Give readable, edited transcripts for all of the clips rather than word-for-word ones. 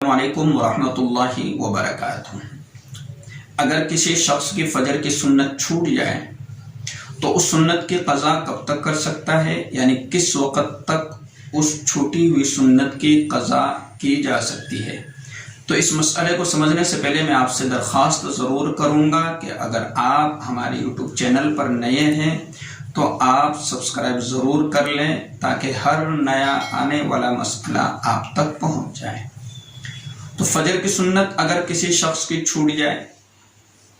अस्सलामु अलैकुम वरहमतुल्लाहि वबरकातुह। अगर किसी शख्स की फजर की सुन्नत छूट जाए तो उस सुन्नत की क़ज़ा कब तक कर सकता है, यानी किस वक़्त तक उस छूटी हुई सुन्नत की क़ज़ा की जा सकती है। तो इस मसले को समझने से पहले मैं आपसे दरख्वास्त ज़रूर करूँगा कि अगर आप हमारे यूट्यूब चैनल पर नए हैं तो आप सब्सक्राइब ज़रूर कर लें ताकि हर नया आने वाला मसला आप तक पहुँच जाए। तो फजर की सुन्नत अगर किसी शख्स की छूट जाए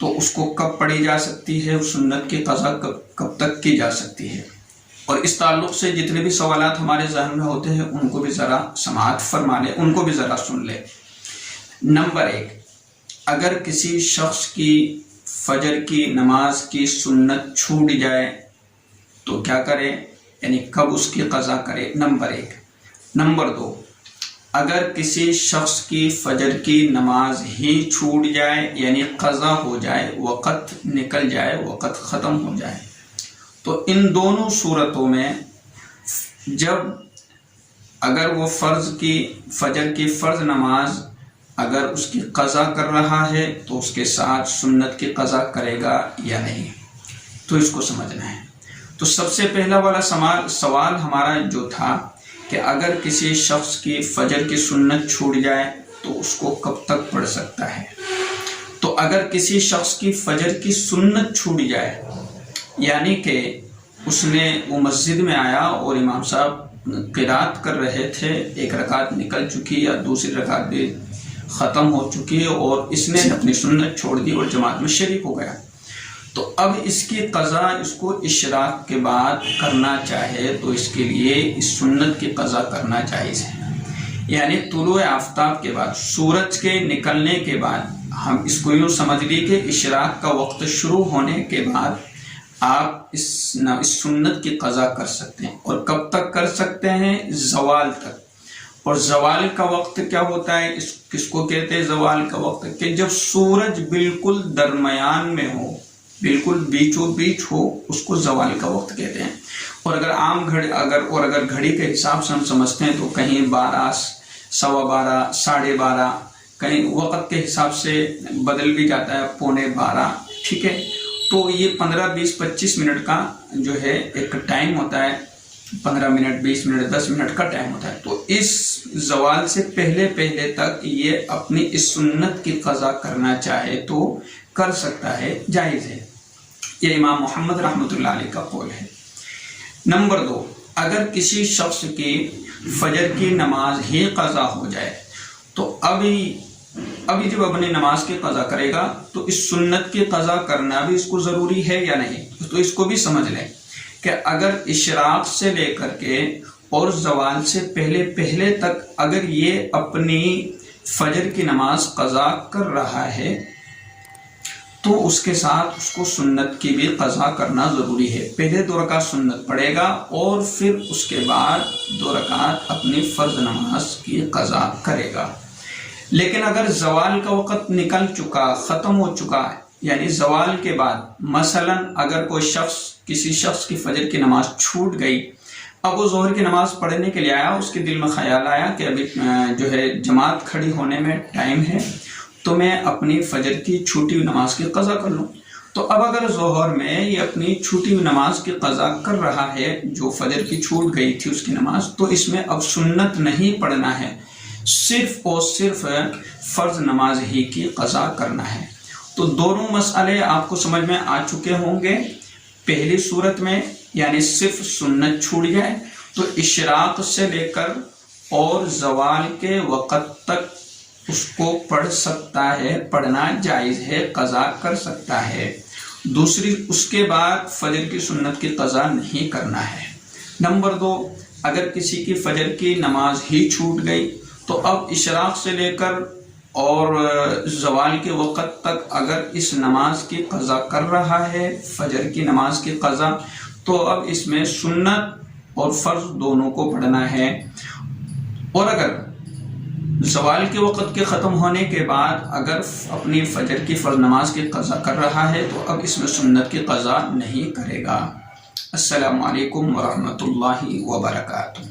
तो उसको कब पढ़ी जा सकती है, उस सुन्नत की क़ज़ा कब तक की जा सकती है। और इस ताल्लुक़ से जितने भी सवालात हमारे ज़हन में होते हैं उनको भी ज़रा समाअत फरमा लें, उनको भी ज़रा सुन लें। नंबर 1, अगर किसी शख्स की फजर की नमाज की सुन्नत छूट जाए तो क्या करे, यानी कब उसकी क़ज़ा करे। नंबर 1। नंबर 2, अगर किसी शख्स की फजर की नमाज ही छूट जाए, यानी क़ज़ा हो जाए, वक़्त निकल जाए, वक़्त ख़त्म हो जाए, तो इन दोनों सूरतों में जब अगर वो फजर की फ़र्ज़ नमाज अगर उसकी क़ज़ा कर रहा है तो उसके साथ सुन्नत की क़ज़ा करेगा या नहीं, तो इसको समझना है। तो सबसे पहला वाला सवाल हमारा जो था कि अगर किसी शख्स की फजर की सुन्नत छूट जाए तो उसको कब तक पढ़ सकता है। तो अगर किसी शख्स की फजर की सुन्नत छूट जाए, यानी कि वो मस्जिद में आया और इमाम साहब क़िरात कर रहे थे, एक रकात निकल चुकी या दूसरी रकात भी ख़त्म हो चुकी है और इसने अपनी सुन्नत छोड़ दी और जमात में शरीक हो गया, तो अब इसकी क़ज़ा इसको इशराक के बाद करना चाहे तो इसके लिए इस सुन्नत की क़ज़ा करना जायज़ है। यानी तुलुए आफ़ताब के बाद, सूरज के निकलने के बाद, हम इसको यूँ समझ ली कि इशराक का वक्त शुरू होने के बाद आप इस सुन्नत की क़ज़ा कर सकते हैं। और कब तक कर सकते हैं? ज़वाल तक। और ज़वाल का वक्त क्या होता है, किसको कहते हैं ज़वाल का वक्त? कि जब सूरज बिल्कुल दरमियान में हो, बिल्कुल बीचों बीच हो, उसको ज़वाल का वक्त कहते हैं। और अगर घड़ी के हिसाब से हम समझते हैं तो कहीं 12, 12:15, 12:30, कहीं वक़्त के हिसाब से बदल भी जाता है, 11:45, ठीक है। तो ये 15, 20, 25 मिनट का जो है एक टाइम होता है, 15 मिनट, 20 मिनट, 10 मिनट का टाइम होता है। तो इस ज़वाल से पहले तक ये अपनी इस सुन्नत की क़ज़ा करना चाहे तो कर सकता है, जायज़ है। ये इमाम मोहम्मद रहमतुल्लाह अलैह का कौल है। नंबर 2, अगर किसी शख्स की फजर की नमाज ही क़ज़ा हो जाए तो अभी जब अपनी नमाज की क़ज़ा करेगा तो इस सुन्नत की क़ज़ा करना भी इसको ज़रूरी है या नहीं, तो इसको भी समझ लें कि अगर इशराक से लेकर के और ज़वाल से पहले तक अगर ये अपनी फजर की नमाज क़ज़ा कर रहा है तो उसके साथ उसको सुन्नत की भी क़ज़ा करना ज़रूरी है। पहले 2 रकात सुन्नत पढ़ेगा और फिर उसके बाद 2 रकात अपनी फ़र्ज़ नमाज की क़ज़ा करेगा। लेकिन अगर ज़वाल का वक़्त निकल चुका, ख़त्म हो चुका है, यानी ज़वाल के बाद मसलन अगर किसी शख्स की फजर की नमाज छूट गई, अब वो ज़ोहर की नमाज पढ़ने के लिए आया, उसके दिल में ख्याल आया कि अभी जो है जमात खड़ी होने में टाइम है तो मैं अपनी फजर की छूटी हुई नमाज की क़ज़ा कर लूँ। तो अब अगर ज़ोहर में ये अपनी छूटी हुई नमाज की क़ज़ा कर रहा है, जो फजर की छूट गई थी उसकी नमाज, तो इसमें अब सुन्नत नहीं पढ़ना है, सिर्फ़ और सिर्फ फ़र्ज़ नमाज ही की क़ज़ा करना है। तो दोनों मसले आपको समझ में आ चुके होंगे। पहली सूरत में यानी सिर्फ सुन्नत छूट जाए तो इशराक से लेकर और ज़वाल के वक़्त तक उसको पढ़ सकता है, पढ़ना जायज़ है, क़ज़ा कर सकता है। दूसरी, उसके बाद फजर की सुन्नत की क़ज़ा नहीं करना है। नंबर 2, अगर किसी की फजर की नमाज ही छूट गई तो अब इशराक से लेकर और ज़वाल के वक़्त तक अगर इस नमाज की क़ज़ा कर रहा है, फजर की नमाज की क़ज़ा, तो अब इसमें सुन्नत और फ़र्ज़ दोनों को पढ़ना है। और अगर ज़वाल के वक़्त के ख़त्म होने के बाद अगर अपनी फजर की फ़र्ज़ नमाज की क़ज़ा कर रहा है तो अब इसमें सुन्नत की क़ज़ा नहीं करेगा। अस्सलामु अलैकुम वरहमतुल्लाहि वबरकातुह।